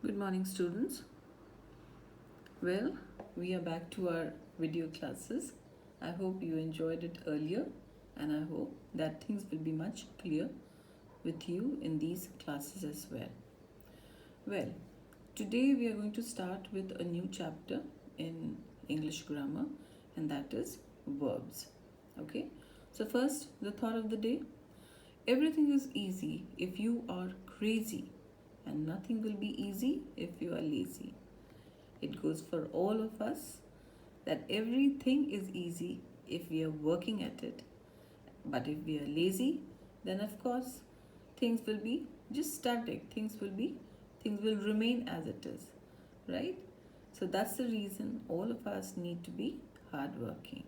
Good morning, students. Well, we are back to our video classes. I hope you enjoyed it earlier, and I hope that things will be much clear with you in these classes as well. Well, today we are going to start with a new chapter in English grammar, and that is verbs. Okay, so first, the thought of the day: everything is easy if you are crazy, and nothing will be easy if you are lazy. It goes for all of us that everything is easy if we are working at it. But if we are lazy, then of course things will be just static. Things will remain as it is, right? So that's the reason all of us need to be hardworking.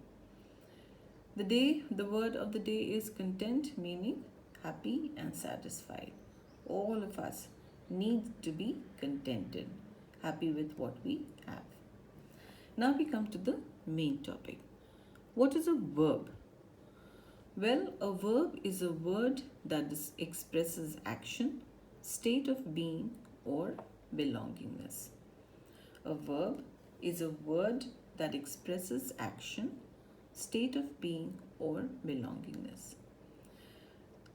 The word of the day is content, meaning happy and satisfied. All of us need to be contented, happy with what we have. Now we come to the main topic. What is a verb? Well, a verb is a word that expresses action, state of being, or belongingness. A verb is a word that expresses action, state of being, or belongingness.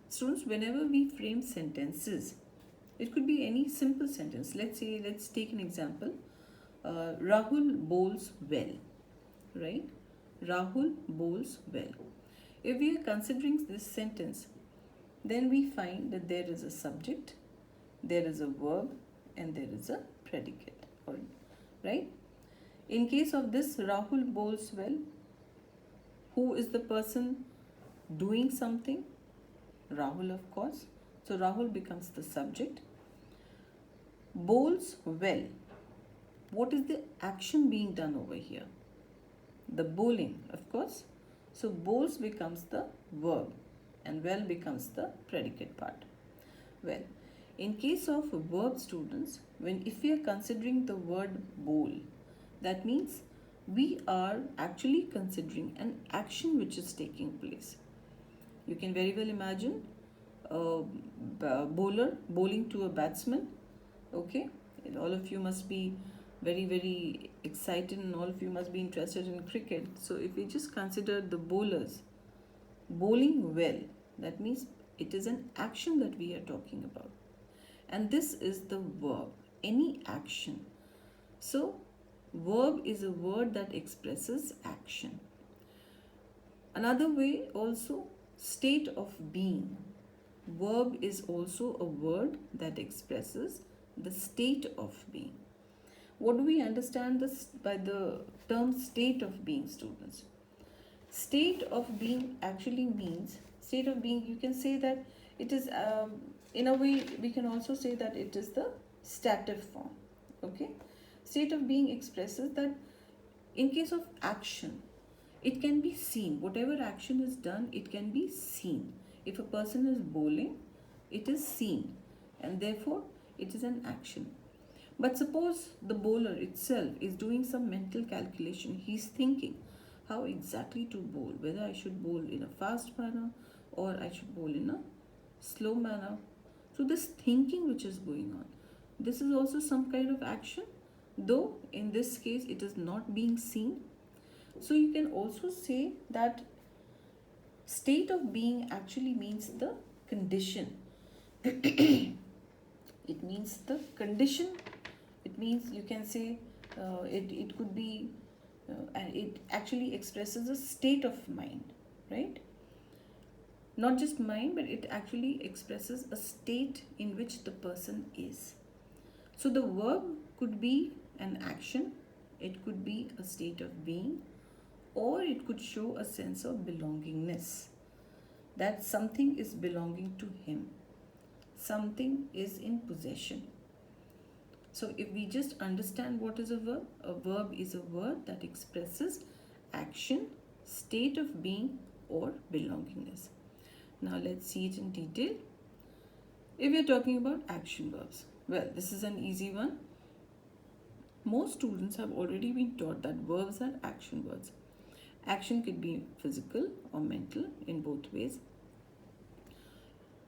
Students, whenever we frame sentences, it could be any simple sentence. Let's take an example. Rahul bowls well, right? Rahul bowls well. If we are considering this sentence, then we find that there is a subject, there is a verb, and there is a predicate, right? In case of this, Rahul bowls well, who is the person doing something? Rahul, of course. So Rahul becomes the subject. Bowls well. What is the action being done over here? The bowling, of course. So bowls becomes the verb and well becomes the predicate part. Well, in case of verb, students, if we are considering the word bowl, that means we are actually considering an action which is taking place. You can very well imagine a bowler bowling to a batsman. Okay, and all of you must be very excited, and all of you must be interested in cricket. So if we just consider the bowlers bowling well, that means it is an action that we are talking about, and this is the verb, any action. So verb is a word that expresses action. Another way also, state of being. Verb is also a word that expresses the state of being. What do we understand this by the term state of being, students? State of being actually means, state of being, you can say that it is, in a way, we can also say that it is the stative form. Okay? State of being expresses that in case of action, it can be seen. Whatever action is done, it can be seen. If a person is bowling, it is seen, and therefore it is an action. But suppose the bowler itself is doing some mental calculation. He's thinking how exactly to bowl, whether I should bowl in a fast manner or I should bowl in a slow manner. So this thinking which is going on, this is also some kind of action, though in this case it is not being seen. So you can also say that state of being actually means the condition. It means the condition. It means, you can say, it could be, and it actually expresses a state of mind, right? Not just mind, but it actually expresses a state in which the person is. So the verb could be an action, it could be a state of being, or it could show a sense of belongingness, that something is belonging to him, something is in possession. So if we just understand what is a verb is a word that expresses action, state of being, or belongingness. Now let's see it in detail. If we are talking about action verbs, well, this is an easy one. Most students have already been taught that verbs are action words. Action could be physical or mental, in both ways.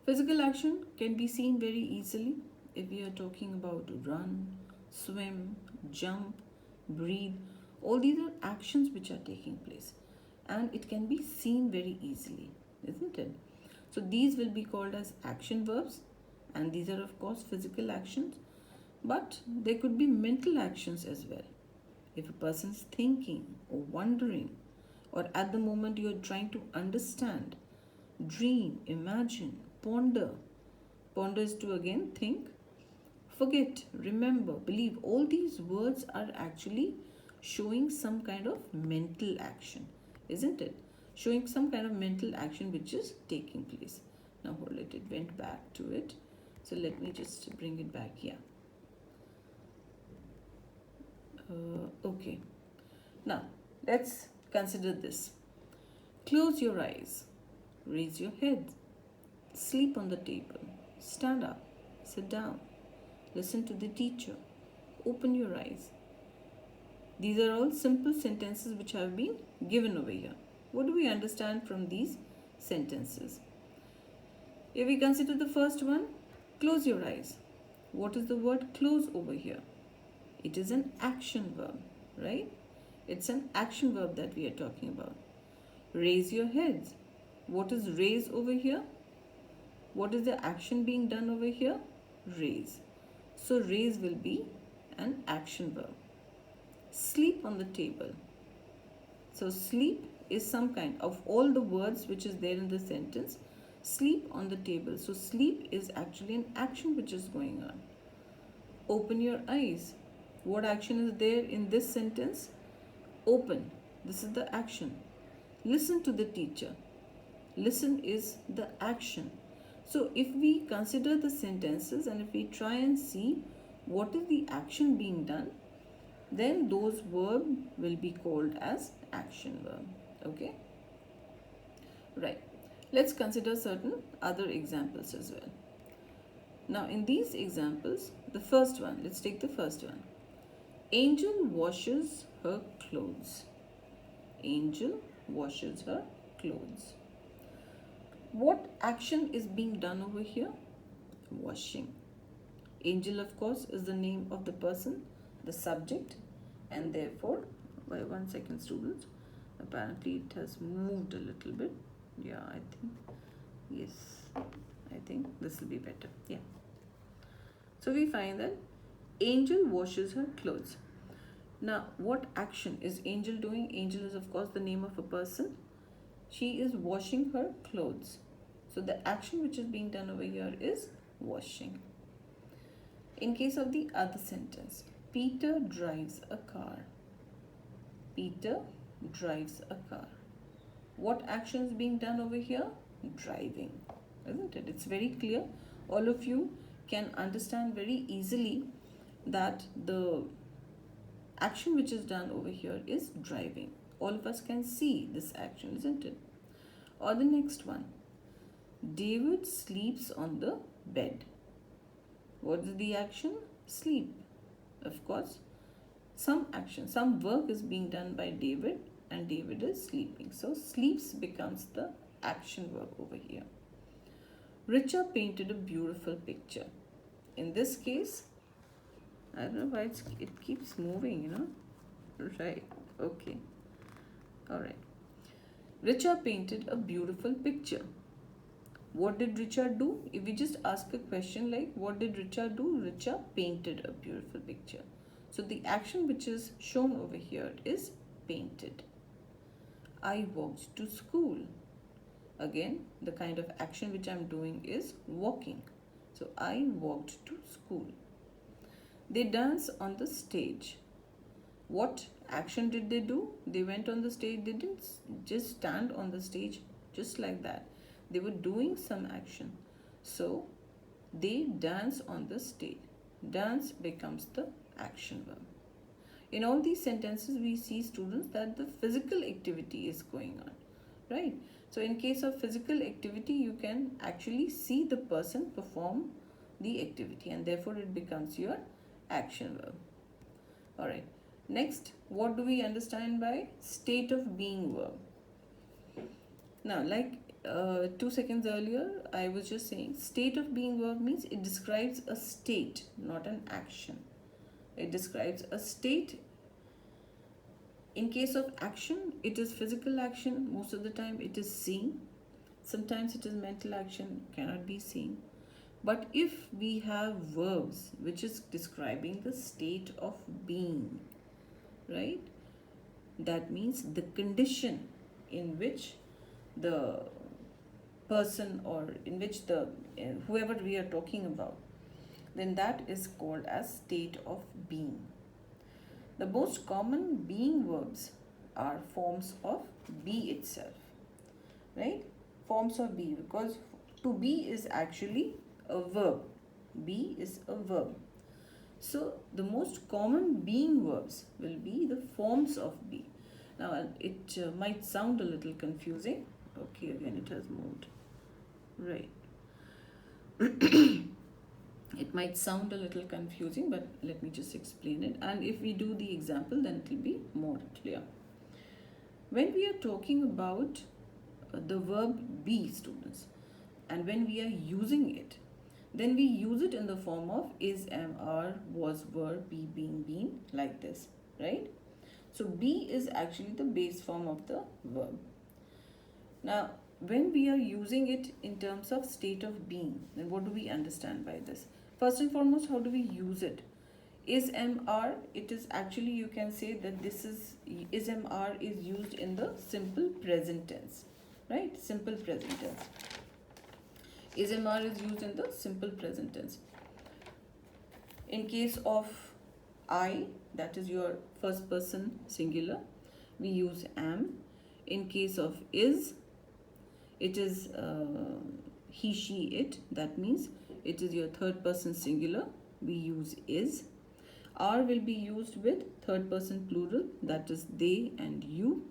Physical action can be seen very easily if we are talking about run, swim, jump, breathe, all these are actions which are taking place, and it can be seen very easily, isn't it? So these will be called as action verbs, and these are of course physical actions, but there could be mental actions as well. If a person is thinking or wondering, or at the moment you are trying to understand, dream, imagine, ponder. Ponder is to again think, forget, remember, believe. All these words are actually showing some kind of mental action, isn't it? Showing some kind of mental action which is taking place. Now hold it, it went back to it. So let me just bring it back here. Okay. Now let's consider this. Close your eyes, raise your head, sleep on the table, stand up, sit down, listen to the teacher, open your eyes. These are all simple sentences which have been given over here. What do we understand from these sentences? If we consider the first one, close your eyes. What is the word close over here? It is an action verb, right? It's an action verb that we are talking about. Raise your heads. What is raise over here? What is the action being done over here? Raise. So raise will be an action verb. Sleep on the table. So sleep is some kind of all the words which is there in the sentence. Sleep on the table. So sleep is actually an action which is going on. Open your eyes. What action is there in this sentence? Open. This is the action. Listen to the teacher. Listen is the action. So if we consider the sentences and if we try and see what is the action being done, then those verbs will be called as action verb. Okay? Right. Let's consider certain other examples as well. Now in these examples, the first one, let's take the first one. Angel washes her clothes. Angel washes her clothes. What action is being done over here? Washing. Angel, of course, is the name of the person, the subject, and therefore, by 1 second, students, apparently it has moved a little bit. Yeah, I think, yes, I think this will be better. Yeah. So we find that Angel washes her clothes. Now, what action is Angel doing? Angel is, of course, the name of a person. She is washing her clothes. So the action which is being done over here is washing. In case of the other sentence, Peter drives a car. Peter drives a car. What action is being done over here? Driving. Isn't it? It's very clear. All of you can understand very easily that the action which is done over here is driving. All of us can see this action, isn't it? Or the next one. David sleeps on the bed. What is the action? Sleep. Of course, some action, some work is being done by David and David is sleeping. So sleeps becomes the action verb over here. Richa painted a beautiful picture. In this case, I don't know why it keeps moving, Right. Okay. Alright. Richa painted a beautiful picture. What did Richa do? If we just ask a question like, what did Richa do? Richa painted a beautiful picture. So the action which is shown over here is painted. I walked to school. Again, the kind of action which I'm doing is walking. So I walked to school. They dance on the stage. What action did they do? They went on the stage. They didn't just stand on the stage just like that. They were doing some action. So they dance on the stage. Dance becomes the action verb. In all these sentences, we see, students, that the physical activity is going on, right? So in case of physical activity, you can actually see the person perform the activity and therefore it becomes your action verb. All right. Next, what do we understand by state of being verb? Now, like 2 seconds earlier, I was just saying state of being verb means it describes a state, not an action. It describes a state. In case of action, it is physical action. Most of the time, it is seen. Sometimes it is mental action, cannot be seen. But if we have verbs which is describing the state of being, right? That means the condition in which the person or in which the whoever we are talking about, then that is called as state of being. The most common being verbs are forms of be itself, right? Forms of be, because to be is actually a verb. Be is a verb. So the most common being verbs will be the forms of be. Now it might sound a little confusing. Okay, again it has moved. Right. It might sound a little confusing, but let me just explain it. And if we do the example, then it will be more clear. When we are talking about the verb be, students, and when we are using it, then we use it in the form of is, am, are, was, were, be, being, been, like this, right? So be is actually the base form of the verb. Now, when we are using it in terms of state of being, then what do we understand by this? First and foremost, how do we use it? Is, am, are, it is actually, you can say that this is, am, are is used in the simple present tense, right? Simple present tense. Is, am, are is used in the simple present tense. In case of I, that is your first person singular, we use am. In case of is, it is he, she, it. That means it is your third person singular. We use is. Are will be used with third person plural. That is they and you,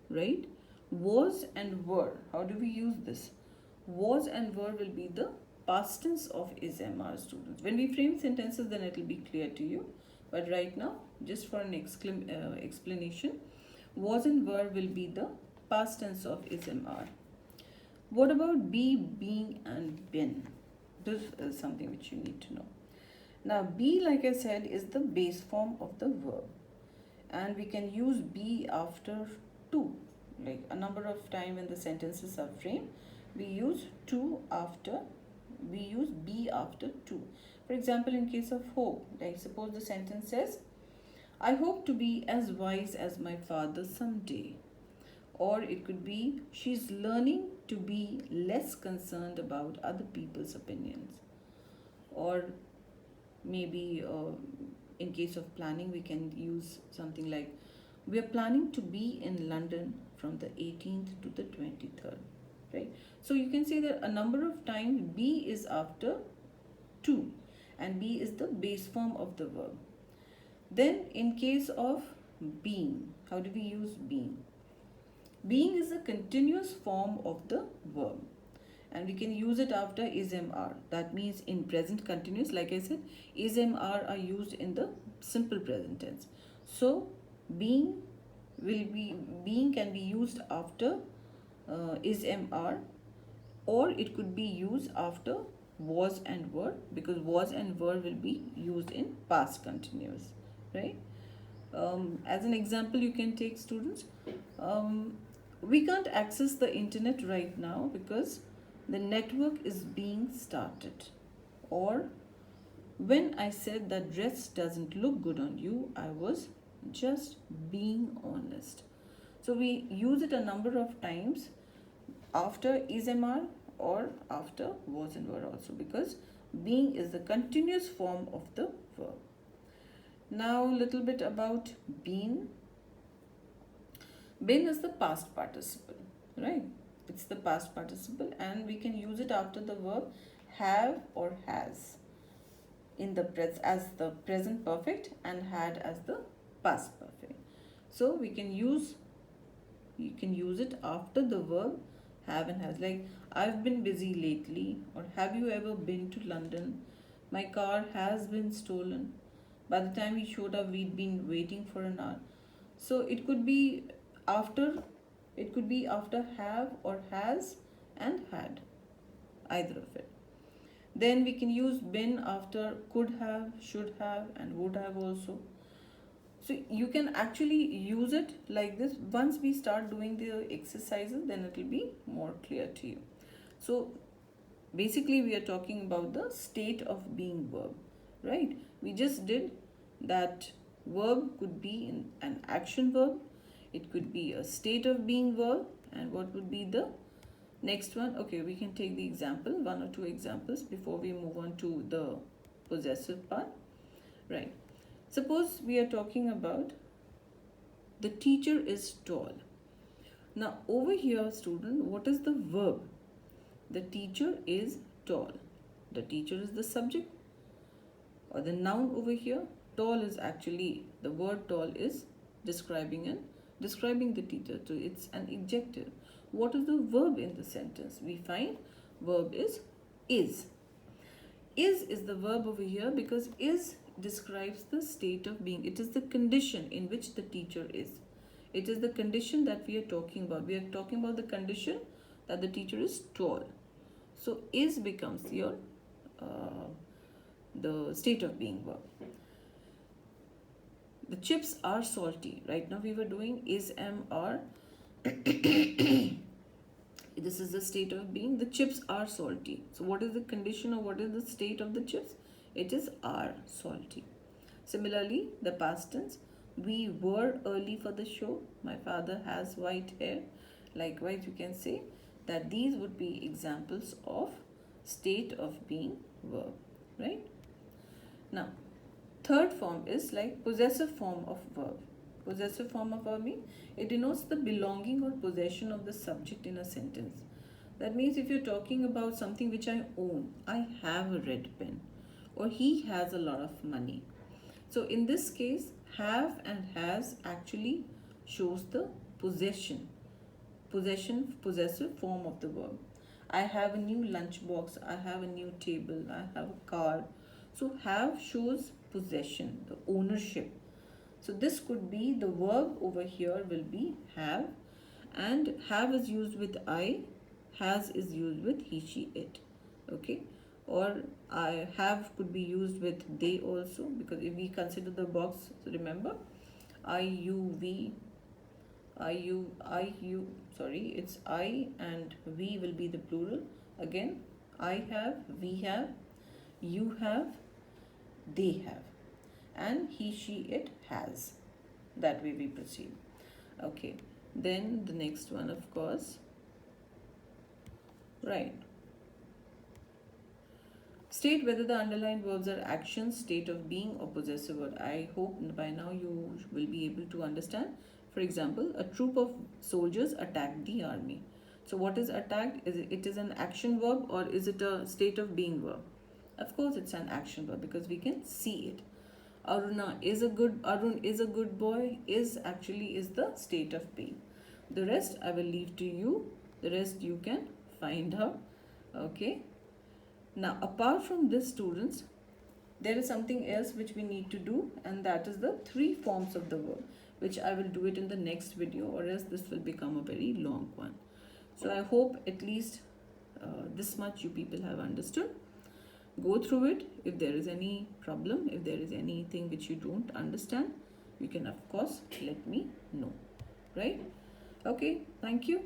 right? Was and were. How do we use this? Was and were will be the past tense of is, am, are, students. When we frame sentences, then it will be clear to you. But right now, just for an explanation, was and were will be the past tense of is, am, are. What about be, being, and been? This is something which you need to know. Now, be, like I said, is the base form of the verb. And we can use be after to. Like a number of times when the sentences are framed, we use be after to. For example, in case of hope, like suppose the sentence says, I hope to be as wise as my father someday. Or it could be, she's learning to be less concerned about other people's opinions. Or maybe in case of planning, we can use something like, we are planning to be in London from the 18th to the 23rd, right? So you can say that a number of times be is after to, and be is the base form of the verb. Then in case of being, how do we use being? Being is a continuous form of the verb, and we can use it after is, am, are. That means in present continuous, like I said, is, am, are used in the simple present tense. So being can be used after is, am, are, or it could be used after was and were, because was and were will be used in past continuous, right? As an example, you can take, students, we can't access the internet right now because the network is being started. Or when I said that dress doesn't look good on you, I was just being honest. So we use it a number of times after is, am, are, or after was and were also, because being is the continuous form of the verb. Now a little bit about been. Been is the past participle, right? It's the past participle, and we can use it after the verb have or has in the as the present perfect, and had as the past perfect. So you can use it after the verb have and has, like I've been busy lately, or have you ever been to London? My car has been stolen. By the time we showed up, we'd been waiting for an hour. So it could be after have or has, and had, either of it. Then we can use been after could have, should have, and would have also. So you can actually use it like this. Once we start doing the exercises, then it will be more clear to you. So basically we are talking about the state of being verb, right? We just did that verb could be in an action verb, it could be a state of being verb, and what would be the next one? Okay, we can take the example, one or two examples before we move on to the possessive part, right? Suppose we are talking about the teacher is tall. Now over here, student, what is the verb? The teacher is tall. The teacher is the subject or the noun over here. Tall is actually, the word tall is describing the teacher. So it's an adjective. What is the verb in the sentence? We find verb is. Is the verb over here because is describes the state of being. It is the condition in which the teacher is. It is the condition that we are talking about. We are talking about the condition that the teacher is tall. So is becomes your the state of being verb. The chips are salty. Right now we were doing is, am, are. This is the state of being. The chips are salty. So what is the condition or what is the state of the chips? It is are salty. Similarly, the past tense. We were early for the show. My father has white hair. Likewise, you can say that these would be examples of state of being verb, right? Now, third form is like possessive form of verb. Possessive form of verb means it denotes the belonging or possession of the subject in a sentence. That means if you're talking about something which I own, I have a red pen, or he has a lot of money. So in this case, have and has actually shows the possessive form of the verb. I have a new lunchbox, I have a new table, I have a car. So have shows possession, the ownership. So this could be the verb over here will be have, and have is used with I, has is used with he, she, it. Okay, or I have could be used with they also, because if we consider the box, so remember I, you, we, sorry, it's I and we will be the plural. Again, I have, we have, you have, they have, and he, she, it has. That way we proceed. Okay, then the next one, of course, right. State whether the underlined verbs are action, state of being, or possessive word. I hope by now you will be able to understand. For example, a troop of soldiers attacked the army. So what is attacked? Is it is an action verb or is it a state of being verb? Of course it's an action verb because we can see it. Arun is a good boy is actually is the state of being. The rest I will leave to you. The rest you can find out. Okay. Now apart from this, students, there is something else which we need to do, and that is the three forms of the verb, which I will do it in the next video, or else this will become a very long one. So I hope at least this much you people have understood. Go through it. If there is any problem, if there is anything which you don't understand, you can of course let me know, right? Okay, thank you.